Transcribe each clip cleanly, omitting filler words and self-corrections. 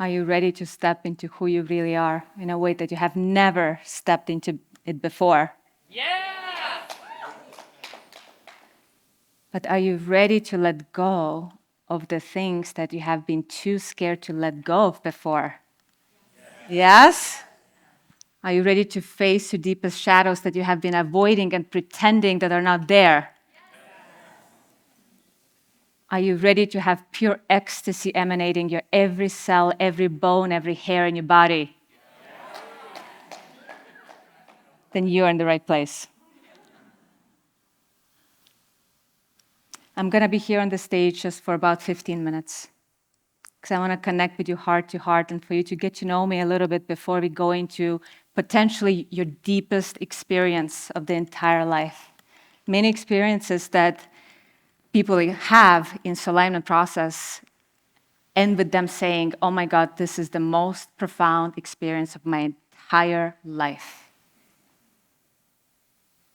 Are you ready to step into who you really are in a way that you have never stepped into it before? Yeah! But are you ready to let go of the things that you have been too scared to let go of before? Yes? Are you ready to face your deepest shadows that you have been avoiding and pretending that are not there? Are you ready to have pure ecstasy emanating your every cell, every bone, every hair in your body? Then you're in the right place. I'm going to be here on the stage just for about 15 minutes because I want to connect with you heart to heart and for you to get to know me a little bit before we go into potentially your deepest experience of the entire life. Many experiences that people have in SOLignment process end with them saying, oh my God, this is the most profound experience of my entire life.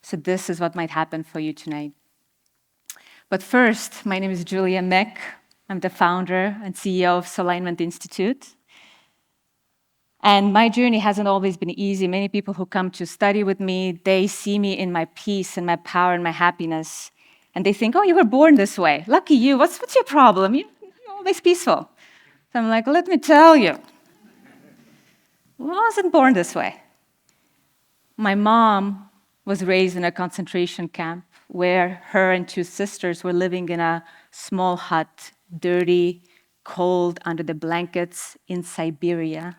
So this is what might happen for you tonight. But first, my name is Julia Mick. I'm the founder and CEO of SOLignment Institute. And my journey hasn't always been easy. Many people who come to study with me, they see me in my peace and my power and my happiness. And they think, oh, you were born this way. Lucky you. What's your problem? You're always peaceful. So I'm like, let me tell you. I wasn't born this way. My mom was raised in a concentration camp where her and two sisters were living in a small hut, dirty, cold, under the blankets in Siberia.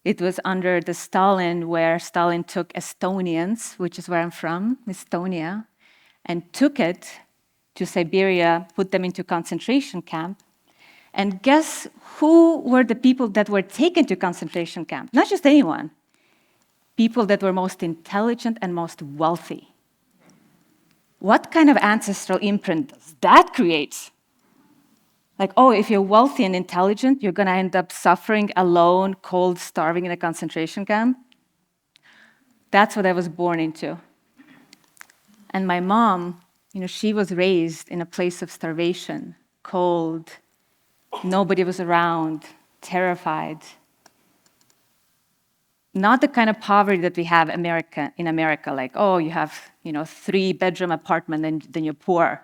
It was under the Stalin, where Stalin took Estonians, which is where I'm from, Estonia, and took it to Siberia, put them into concentration camp. And guess who were the people that were taken to concentration camp? Not just anyone. People that were most intelligent and most wealthy. What kind of ancestral imprint does that create? Like, oh, if you're wealthy and intelligent, you're going to end up suffering alone, cold, starving in a concentration camp? That's what I was born into. And my mom, she was raised in a place of starvation, cold, nobody was around, terrified. Not the kind of poverty that we have in America, like, oh, you have, 3-bedroom apartment and then you're poor.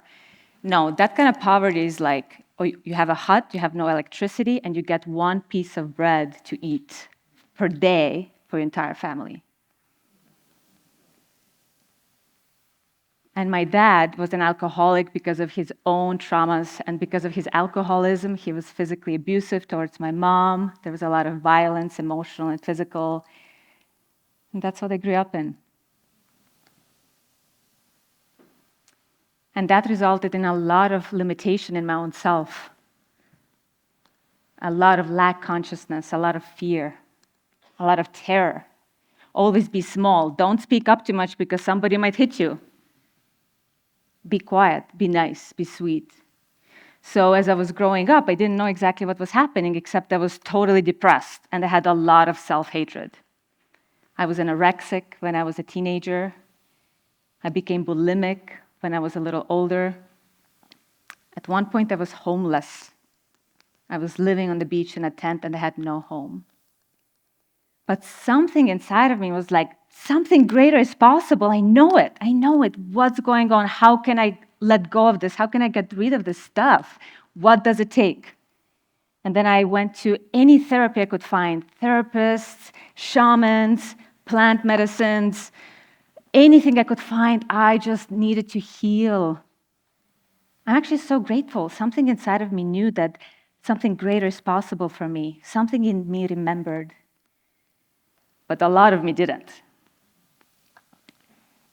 No, that kind of poverty is like, oh, you have a hut, you have no electricity, and you get one piece of bread to eat per day for your entire family. And my dad was an alcoholic because of his own traumas, and because of his alcoholism, he was physically abusive towards my mom. There was a lot of violence, emotional and physical. And that's what I grew up in. And that resulted in a lot of limitation in my own self, a lot of lack consciousness, a lot of fear, a lot of terror. Always be small. Don't speak up too much because somebody might hit you. Be quiet, be nice, be sweet. So as I was growing up, I didn't know exactly what was happening, except I was totally depressed, and I had a lot of self-hatred. I was anorexic when I was a teenager. I became bulimic when I was a little older. At one point, I was homeless. I was living on the beach in a tent, and I had no home. But something inside of me was like, something greater is possible. I know it. What's going on? How can I let go of this? How can I get rid of this stuff? What does it take? And then I went to any therapy I could find, therapists, shamans, plant medicines, anything I could find. I just needed to heal. I'm actually so grateful. Something inside of me knew that something greater is possible for me. Something in me remembered. But a lot of me didn't.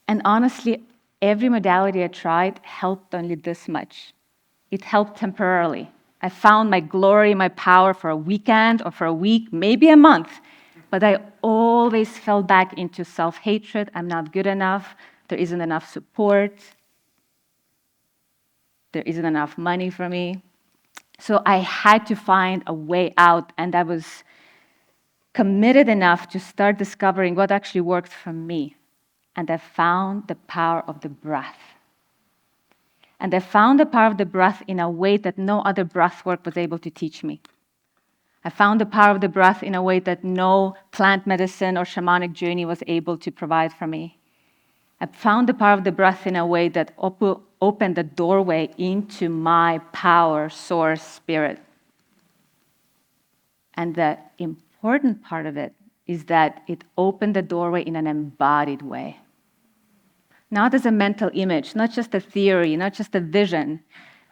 And honestly, every modality I tried helped only this much. It helped temporarily. I found my glory, my power for a weekend or for a week, maybe a month. But I always fell back into self-hatred. I'm not good enough. There isn't enough support. There isn't enough money for me. So I had to find a way out, and I was committed enough to start discovering what actually worked for me. And I found the power of the breath. And I found the power of the breath in a way that no other breath work was able to teach me. I found the power of the breath in a way that no plant medicine or shamanic journey was able to provide for me. I found the power of the breath in a way that opened the doorway into my power, source, spirit. And the important part of it is that it opened the doorway in an embodied way. Not as a mental image, not just a theory, not just a vision,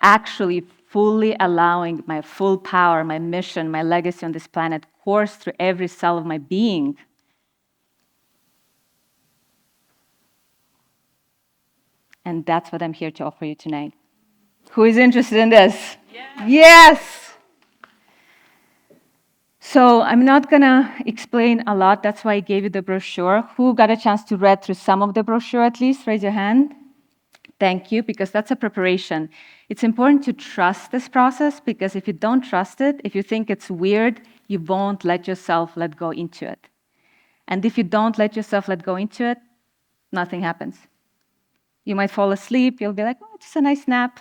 actually fully allowing my full power, my mission, my legacy on this planet course through every cell of my being. And that's what I'm here to offer you tonight. Who is interested in this? Yes! So I'm not going to explain a lot. That's why I gave you the brochure. Who got a chance to read through some of the brochure at least? Raise your hand. Thank you, because that's a preparation. It's important to trust this process, because if you don't trust it, if you think it's weird, you won't let yourself let go into it. And if you don't let yourself let go into it, nothing happens. You might fall asleep. You'll be like, oh, just a nice nap.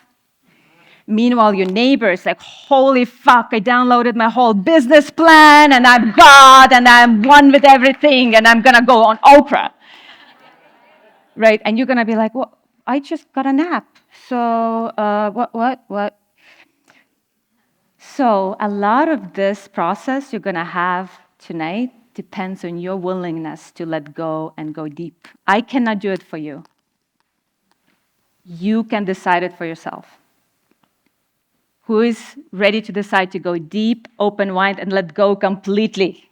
Meanwhile, your neighbor is like, holy fuck, I downloaded my whole business plan, and I'm God, and I'm one with everything, and I'm going to go on Oprah. Right? And you're going to be like, well, I just got a nap. So what? So a lot of this process you're going to have tonight depends on your willingness to let go and go deep. I cannot do it for you. You can decide it for yourself. Who is ready to decide to go deep, open wide, and let go completely?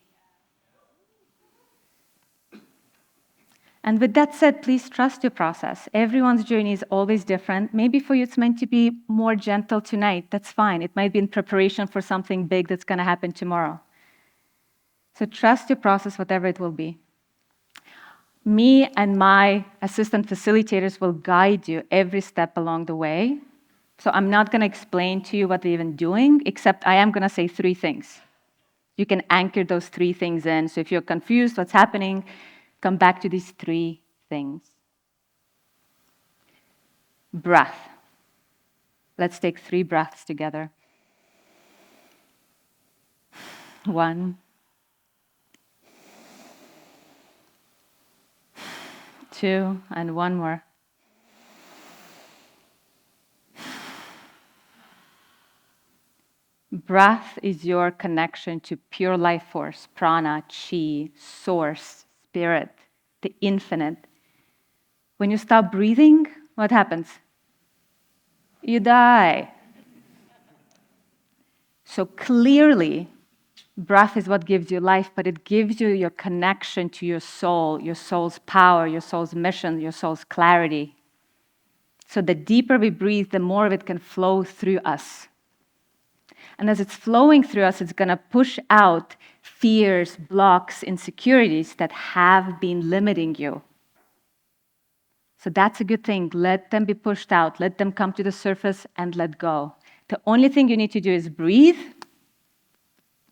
And with that said, please trust your process. Everyone's journey is always different. Maybe for you it's meant to be more gentle tonight. That's fine. It might be in preparation for something big that's going to happen tomorrow. So trust your process, whatever it will be. Me and my assistant facilitators will guide you every step along the way. So I'm not going to explain to you what we're even doing, except I am going to say 3 things. You can anchor those 3 things in. So if you're confused what's happening, come back to these 3 things. Breath. Let's take 3 breaths together. 1, 2, and 1 more. Breath is your connection to pure life force, prana, chi, source, spirit, the infinite. When you stop breathing, what happens? You die. So clearly, breath is what gives you life, but it gives you your connection to your soul's power, your soul's mission, your soul's clarity. So the deeper we breathe, the more of it can flow through us. And as it's flowing through us, it's going to push out fears, blocks, insecurities that have been limiting you. So that's a good thing. Let them be pushed out. Let them come to the surface and let go. The only thing you need to do is breathe.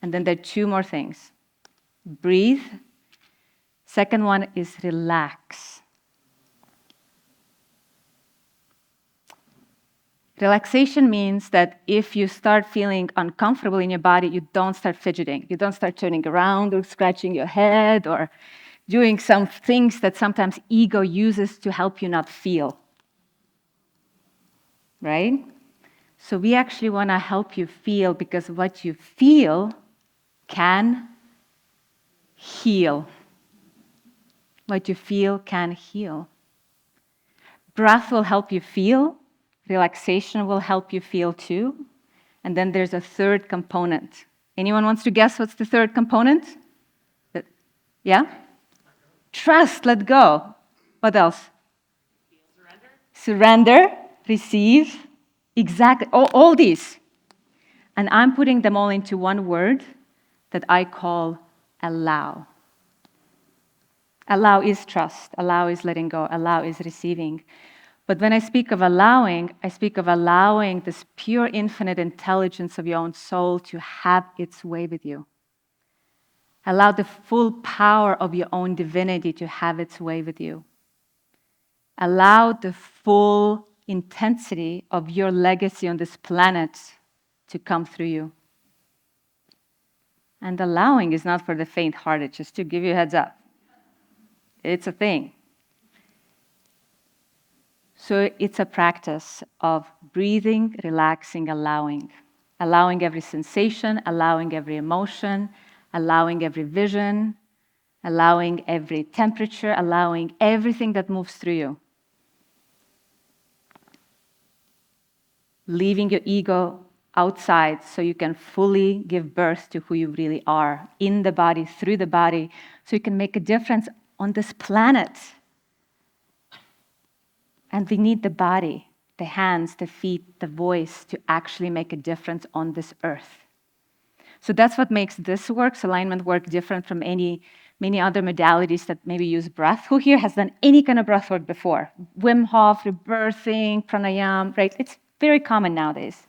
And then there are 2 more things. Breathe. Second one is relax. Relaxation means that if you start feeling uncomfortable in your body, you don't start fidgeting. You don't start turning around or scratching your head or doing some things that sometimes ego uses to help you not feel. Right? So we actually want to help you feel, because what you feel can heal. What you feel can heal. Breath will help you feel. Relaxation will help you feel too. And then there's a 3rd component. Anyone wants to guess what's the 3rd component? Yeah? Trust, let go. What else? Surrender, receive. Exactly, all these. And I'm putting them all into one word that I call allow. Allow is trust. Allow is letting go. Allow is receiving. But when I speak of allowing, I speak of allowing this pure infinite intelligence of your own soul to have its way with you. Allow the full power of your own divinity to have its way with you. Allow the full intensity of your legacy on this planet to come through you. And allowing is not for the faint-hearted, just to give you a heads up. It's a thing. So it's a practice of breathing, relaxing, allowing. Allowing every sensation, allowing every emotion, allowing every vision, allowing every temperature, allowing everything that moves through you. Leaving your ego outside so you can fully give birth to who you really are, in the body, through the body, so you can make a difference on this planet. And we need the body, the hands, the feet, the voice to actually make a difference on this earth. So that's what makes this work, SOLignment work, different from many other modalities that maybe use breath. Who here has done any kind of breath work before? Wim Hof, rebirthing, pranayama, right? It's very common nowadays.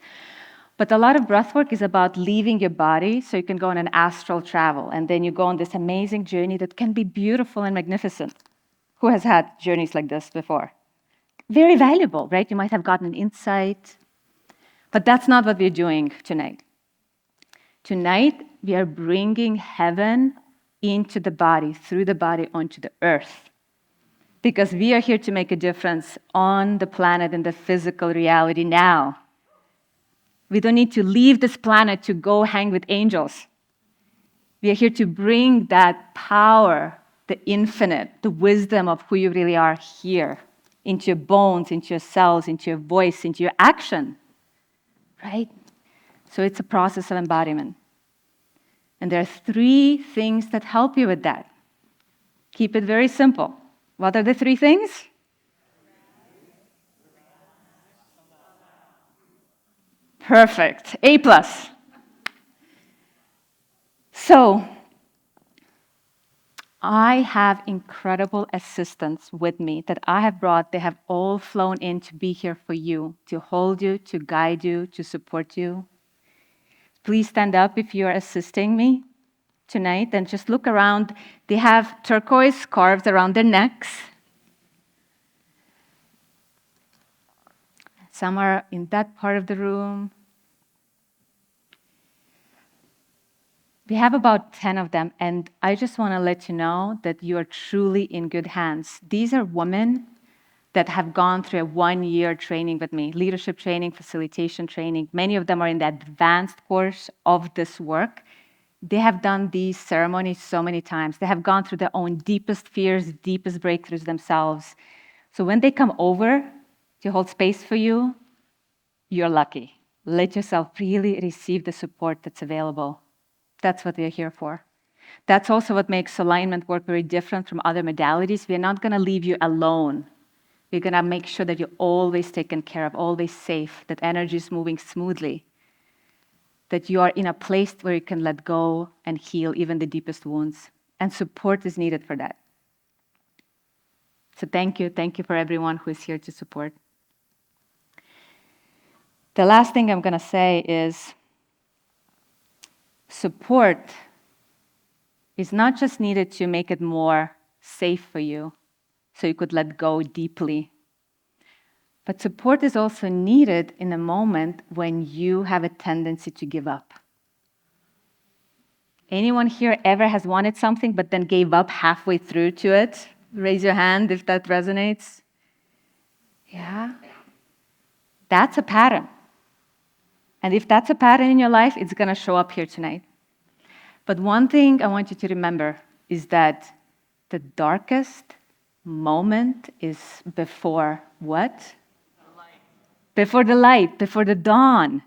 But a lot of breath work is about leaving your body so you can go on an astral travel. And then you go on this amazing journey that can be beautiful and magnificent. Who has had journeys like this before? Very valuable, right? You might have gotten an insight. But that's not what we're doing tonight. Tonight, we are bringing heaven into the body, through the body, onto the earth. Because we are here to make a difference on the planet in the physical reality now. We don't need to leave this planet to go hang with angels. We are here to bring that power, the infinite, the wisdom of who you really are here, into your bones, into your cells, into your voice, into your action, right? So it's a process of embodiment. And there are 3 things that help you with that. Keep it very simple. What are the 3 things? Perfect. A+. So, I have incredible assistants with me that I have brought. They have all flown in to be here for you, to hold you, to guide you, to support you. Please stand up if you are assisting me tonight and just look around. They have turquoise scarves around their necks. Some are in that part of the room. We have about 10 of them, and I just want to let you know that you are truly in good hands. These are women that have gone through a 1-year training with me, leadership training, facilitation training. Many of them are in the advanced course of this work. They have done these ceremonies so many times. They have gone through their own deepest fears, deepest breakthroughs themselves. So when they come over to hold space for you, you're lucky. Let yourself really receive the support that's available. That's what we're here for. That's also what makes SOLignment work very different from other modalities. We're not going to leave you alone. We're going to make sure that you're always taken care of, always safe, that energy is moving smoothly, that you are in a place where you can let go and heal even the deepest wounds. And support is needed for that. So thank you. Thank you for everyone who is here to support. The last thing I'm going to say is support is not just needed to make it more safe for you, so you could let go deeply. But support is also needed in a moment when you have a tendency to give up. Anyone here ever has wanted something but then gave up halfway through to it? Raise your hand if that resonates. Yeah? That's a pattern. And if that's a pattern in your life, it's going to show up here tonight. But one thing I want you to remember is that the darkest moment is before what? The light. Before the light, before the dawn.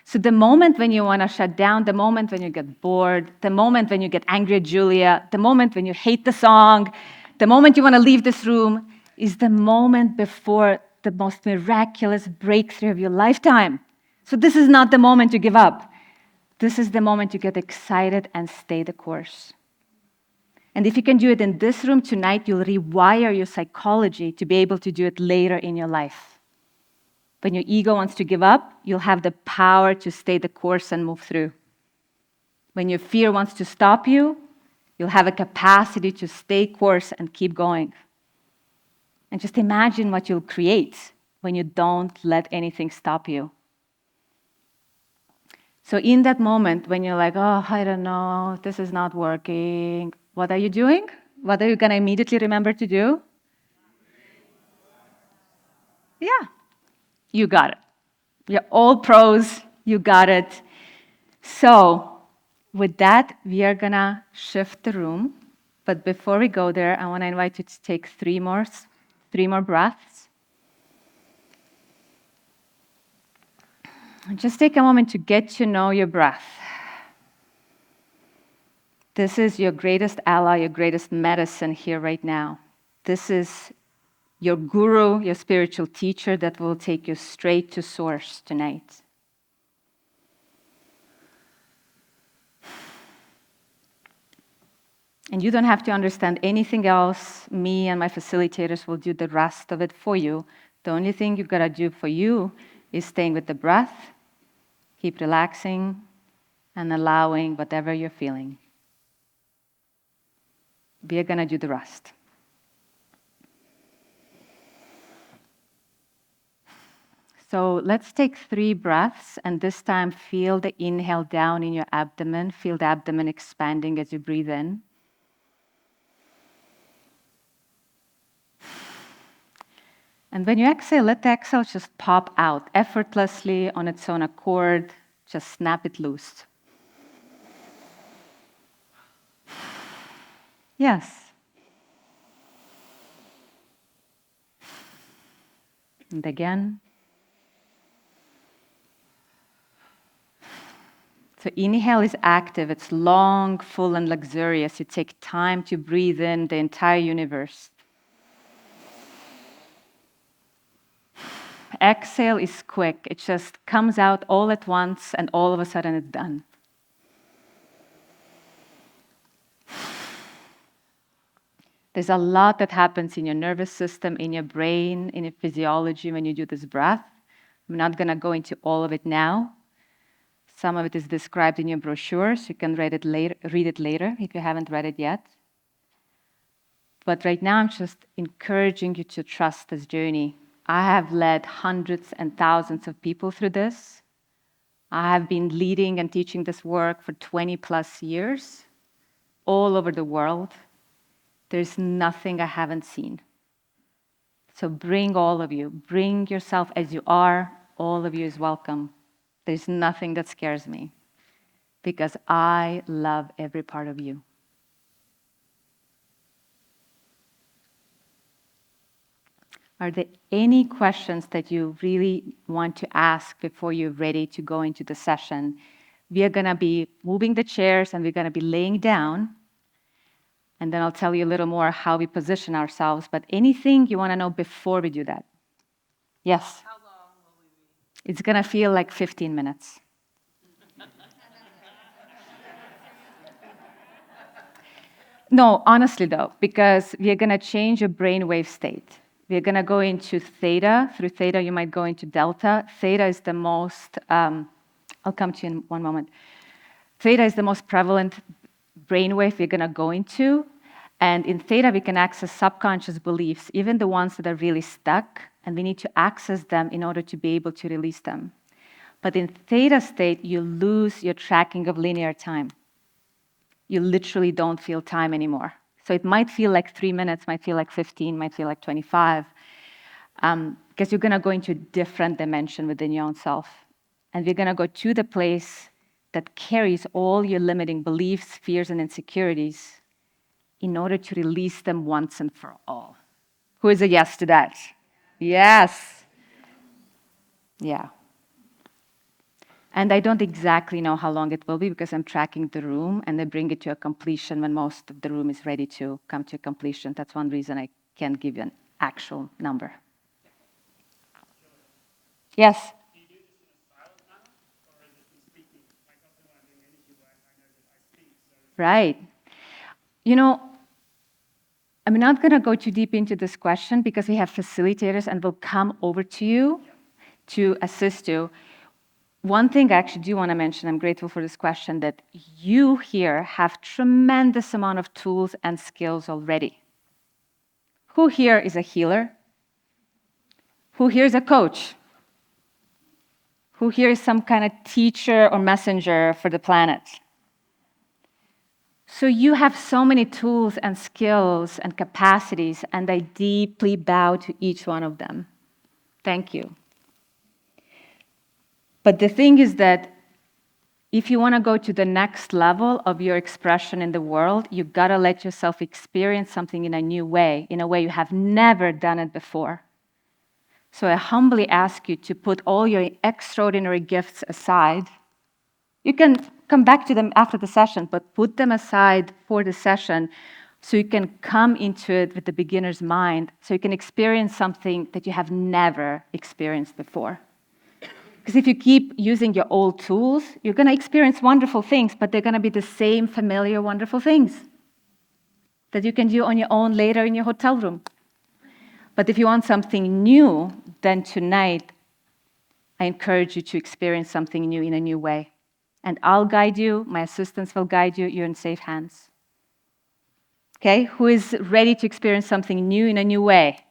So the moment when you want to shut down, the moment when you get bored, the moment when you get angry at Julia, the moment when you hate the song, the moment you want to leave this room is the moment before the most miraculous breakthrough of your lifetime. So this is not the moment to give up. This is the moment you get excited and stay the course. And if you can do it in this room tonight, you'll rewire your psychology to be able to do it later in your life. When your ego wants to give up, you'll have the power to stay the course and move through. When your fear wants to stop you, you'll have a capacity to stay course and keep going. And just imagine what you'll create when you don't let anything stop you. So in that moment when you're like, oh, I don't know, this is not working, what are you doing? What are you going to immediately remember to do? Yeah, you got it. You're all pros, you got it. So with that, we are going to shift the room. But before we go there, I want to invite you to take three more breaths. Just take a moment to get to know your breath. This is your greatest ally, your greatest medicine here right now. This is your guru, your spiritual teacher that will take you straight to source tonight. And you don't have to understand anything else. Me and my facilitators will do the rest of it for you. The only thing you've got to do for you is staying with the breath, keep relaxing, and allowing whatever you're feeling. We are going to do the rest. So let's take 3 breaths, and this time feel the inhale down in your abdomen. Feel the abdomen expanding as you breathe in. And when you exhale, let the exhale just pop out effortlessly on its own accord. Just snap it loose. Yes. And again. So inhale is active. It's long, full, and luxurious. You take time to breathe in the entire universe. Exhale is quick. It just comes out all at once, and all of a sudden it's done. There's a lot that happens in your nervous system, in your brain, in your physiology when you do this breath. I'm not going to go into all of it now. Some of it is described in your brochure, so you can read it later if you haven't read it yet. But right now, I'm just encouraging you to trust this journey. I have led hundreds and thousands of people through this. I have been leading and teaching this work for 20 plus years, all over the world. There's nothing I haven't seen. So bring all of you. Bring yourself as you are. All of you is welcome. There's nothing that scares me because I love every part of you. Are there any questions that you really want to ask before you're ready to go into the session? We are going to be moving the chairs and we're going to be laying down. And then I'll tell you a little more how we position ourselves. But anything you want to know before we do that? Yes? How long will we be? It's going to feel like 15 minutes. No, honestly though, because we are going to change your brainwave state. We are going to go into theta. Through theta, you might go into delta. Theta is the most, I'll come to you in one moment. Theta is the most prevalent brainwave we're going to go into. And in theta, we can access subconscious beliefs, even the ones that are really stuck, and we need to access them in order to be able to release them. But in theta state, you lose your tracking of linear time. You literally don't feel time anymore. So it might feel like 3 minutes, might feel like 15, might feel like 25, because you're going to go into a different dimension within your own self. And we're going to go to the place that carries all your limiting beliefs, fears, and insecurities in order to release them once and for all. Who is a yes to that? Yes. Yeah. And I don't exactly know how long it will be because I'm tracking the room and I bring it to a completion when most of the room is ready to come to a completion. That's one reason I can't give you an actual number. Yes? Do you do this in a silent manner or is it in speaking? Like often when I'm doing energy work, I know that I speak. So right. You know, I'm not going to go too deep into this question because we have facilitators and will come over to you to assist you. One thing I actually do want to mention, I'm grateful for this question, that you here have tremendous amount of tools and skills already. Who here is a healer? Who here is a coach? Who here is some kind of teacher or messenger for the planet? So you have so many tools and skills and capacities, and I deeply bow to each one of them. Thank you. But the thing is that if you want to go to the next level of your expression in the world, you got to let yourself experience something in a new way, in a way you have never done it before. So I humbly ask you to put all your extraordinary gifts aside. You can come back to them after the session, but put them aside for the session so you can come into it with the beginner's mind, so you can experience something that you have never experienced before. Because if you keep using your old tools, you're going to experience wonderful things, but they're going to be the same familiar wonderful things that you can do on your own later in your hotel room. But if you want something new, then tonight, I encourage you to experience something new in a new way. And I'll guide you, my assistants will guide you, you're in safe hands. Okay, who is ready to experience something new in a new way?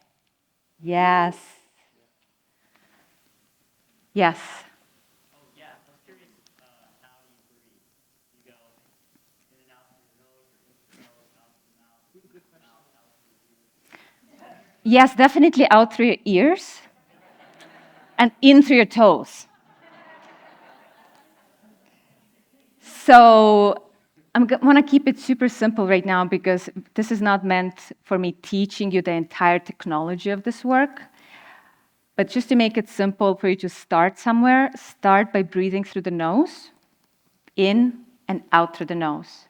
Yes. Yes. Oh, yeah. I was curious how you breathe. You go in and out through your nose, or in through your nose, out through the mouth, out through your ears. Yes, definitely out through your ears and in through your toes. So I want to keep it super simple right now because this is not meant for me teaching you the entire technology of this work. But just to make it simple for you to start somewhere, start by breathing through the nose, in and out through the nose.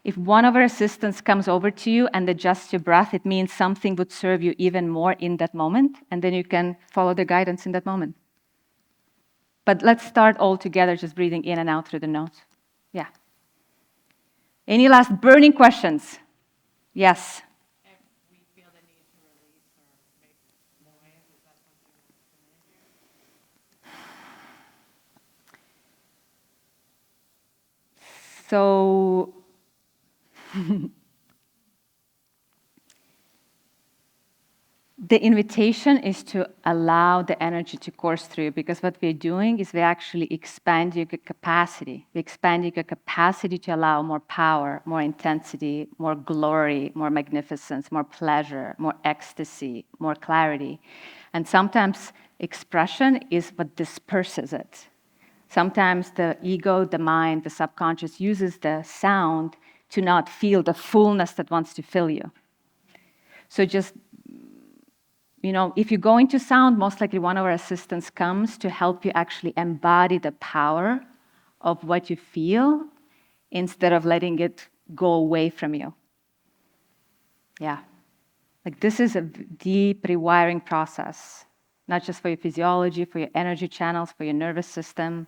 If one of our assistants comes over to you and adjusts your breath, it means something would serve you even more in that moment, and then you can follow the guidance in that moment. But let's start all together, just breathing in and out through the nose. Yeah. Any last burning questions? Yes. If we feel the need to release or make noise, is that something that's familiar? So the invitation is to allow the energy to course through, because what we're doing is we're actually expanding your capacity. We're expanding your capacity to allow more power, more intensity, more glory, more magnificence, more pleasure, more ecstasy, more clarity. And sometimes expression is what disperses it. Sometimes the ego, the mind, the subconscious uses the sound to not feel the fullness that wants to fill you. So just, if you go into sound, most likely one of our assistants comes to help you actually embody the power of what you feel instead of letting it go away from you. Yeah. Like this is a deep rewiring process, not just for your physiology, for your energy channels, for your nervous system.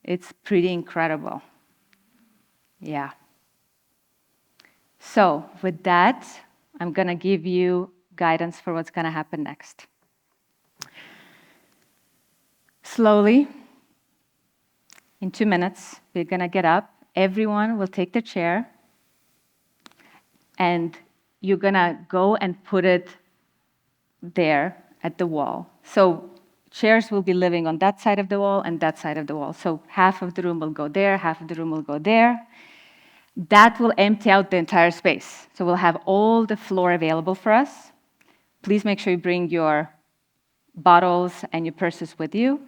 It's pretty incredible. Yeah. So with that, I'm going to give you guidance for what's going to happen next. Slowly, in 2 minutes, we're going to get up. Everyone will take their chair, and you're going to go and put it there at the wall. So chairs will be living on that side of the wall and that side of the wall. So half of the room will go there, half of the room will go there. That will empty out the entire space. So we'll have all the floor available for us. Please make sure you bring your bottles and your purses with you.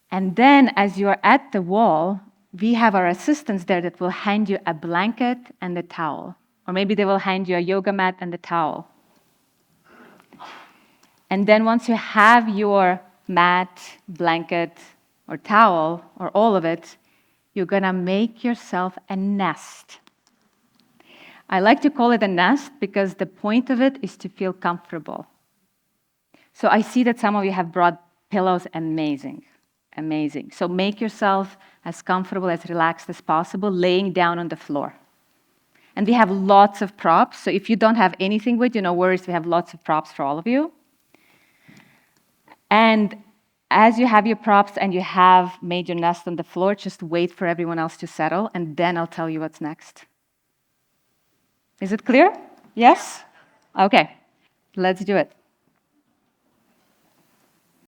And then as you're at the wall, we have our assistants there that will hand you a blanket and a towel. Or maybe they will hand you a yoga mat and a towel. And then once you have your mat, blanket, or towel, or all of it, you're going to make yourself a nest. I like to call it a nest because the point of it is to feel comfortable. So I see that some of you have brought pillows. Amazing, amazing. So make yourself as comfortable, as relaxed as possible, laying down on the floor. And we have lots of props. So if you don't have anything with you, no worries, we have lots of props for all of you. And as you have your props and you have made your nest on the floor, just wait for everyone else to settle, and then I'll tell you what's next. Is it clear? Yes? Okay, let's do it.